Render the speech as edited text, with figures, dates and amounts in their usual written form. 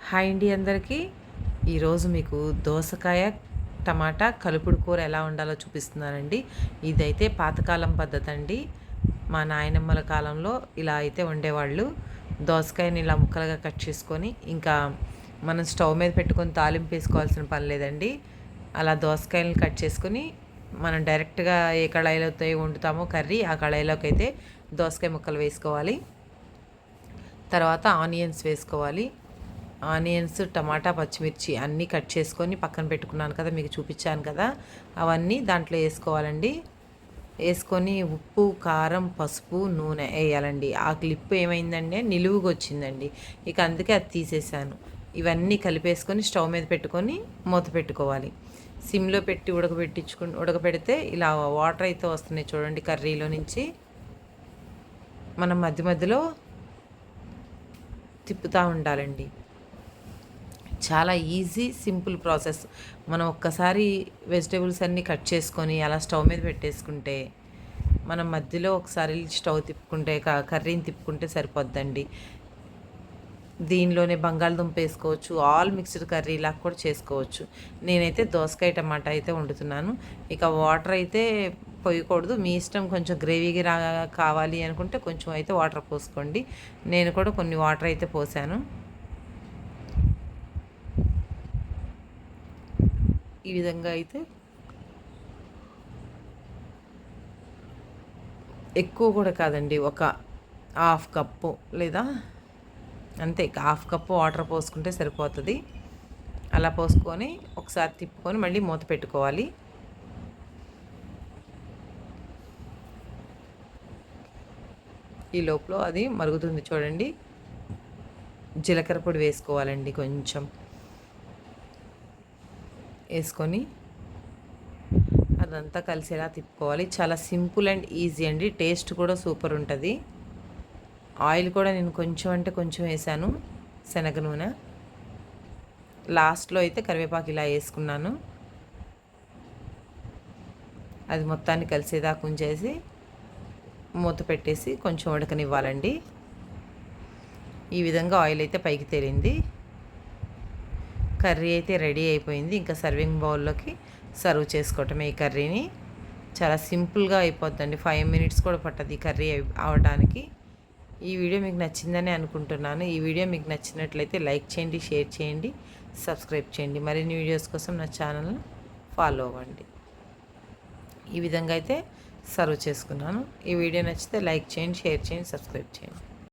Hi అండి అందరికీ. ఈరోజు మీకు దోసకాయ టమాటా కలుపుడు కూర ఎలా ఉండాలో చూపిస్తున్నానండి. ఇదైతే పాతకాలం పద్ధతి అండి. మా నాయనమ్మల కాలంలో ఇలా అయితే ఉండేవాళ్ళు. దోసకాయని ఇలా ముక్కలుగా కట్ చేసుకొని ఇంకా మనం స్టవ్ మీద పెట్టుకొని తాలింపు వేసుకోవాల్సిన పని లేదండి. అలా దోసకాయలను కట్ చేసుకొని మనం డైరెక్ట్గా ఏ కళాయిలో వండుతామో కర్రీ ఆ కళాయిలోకి అయితే దోసకాయ ముక్కలు వేసుకోవాలి. తర్వాత ఆనియన్స్ వేసుకోవాలి. ఆనియన్స్, టమాటా, పచ్చిమిర్చి అన్నీ కట్ చేసుకొని పక్కన పెట్టుకున్నాను కదా, మీకు చూపించాను కదా, అవన్నీ దాంట్లో వేసుకోవాలండి. వేసుకొని ఉప్పు, కారం, పసుపు, నూనె వేయాలండి. ఆ క్లిప్ ఏమైందంటే నిలువుగా వచ్చిందండి. ఇక అందుకే అది తీసేసాను. ఇవన్నీ కలిపేసుకొని స్టవ్ మీద పెట్టుకొని మూత పెట్టుకోవాలి. సిమ్లో పెట్టి ఉడకబెడితే ఇలా వాటర్ అయితే వస్తున్నాయి చూడండి కర్రీలో నుంచి. మనం మధ్య మధ్యలో తిప్పుతూ ఉండాలండి. చాలా ఈజీ సింపుల్ ప్రాసెస్. మనం ఒక్కసారి వెజిటేబుల్స్ అన్నీ కట్ చేసుకొని అలా స్టవ్ మీద పెట్టేసుకుంటే మనం మధ్యలో ఒకసారి స్టవ్ తిప్పుకుంటే కర్రీని తిప్పుకుంటే సరిపోద్దండి. దీనిలోనే బంగాళదుంప వేసుకోవచ్చు, ఆల్ మిక్స్డ్ కర్రీలా కూడా చేసుకోవచ్చు. నేనైతే దోసకాయ టమాటా అయితే వండుతున్నాను. ఇక వాటర్ అయితే పోయకూడదు, మీ ఇష్టం. కొంచెం గ్రేవీగా కావాలి అనుకుంటే కొంచెం అయితే వాటర్ పోసుకోండి. నేను కూడా కొన్ని వాటర్ అయితే పోసాను. ఈ విధంగా అయితే ఎక్కువ కూడా కాదండి, ఒక హాఫ్ కప్పు లేదా అంతే, హాఫ్ కప్పు వాటర్ పోసుకుంటే సరిపోతుంది. అలా పోసుకొని ఒకసారి తిప్పుకొని మళ్ళీ మూత పెట్టుకోవాలి. ఈ లోపల అది మరుగుతుంది చూడండి. జీలకర్ర పొడి వేసుకోవాలండి కొంచెం. వేసుకొని అదంతా కలిసేలా తిప్పుకోవాలి. చాలా సింపుల్ అండ్ ఈజీ అండి. టేస్ట్ కూడా సూపర్ ఉంటుంది. ఆయిల్ కూడా నేను కొంచెం అంటే కొంచెం వేసాను, శనగ నూనె. లాస్ట్లో అయితే కరివేపాకు ఇలా వేసుకున్నాను. అది మొత్తాన్ని కలిసేదాకా ఉంచేసి మూత పెట్టేసి కొంచెం ఉడకనివ్వాలండి. ఈ విధంగా ఆయిల్ అయితే పైకి తేలింది. కర్రీ అయితే రెడీ అయిపోయింది. ఇంకా సర్వింగ్ బౌల్లోకి సర్వ్ చేసుకోవటమే ఈ కర్రీని. చాలా సింపుల్గా అయిపోద్దండి. 5 మినిట్స్ కూడా పట్టదు ఈ కర్రీ అవడానికి. ఈ వీడియో మీకు నచ్చిందని అనుకుంటున్నాను. ఈ వీడియో మీకు నచ్చినట్లయితే లైక్ చేయండి, షేర్ చేయండి, సబ్స్క్రైబ్ చేయండి. మరిన్ని వీడియోస్ కోసం నా ఛానల్ని ఫాలో అవ్వండి. ఈ విధంగా అయితే సర్వ్ చేసుకున్నాను. ఈ వీడియో నచ్చితే లైక్ చేయండి, షేర్ చేయండి, సబ్స్క్రైబ్ చేయండి.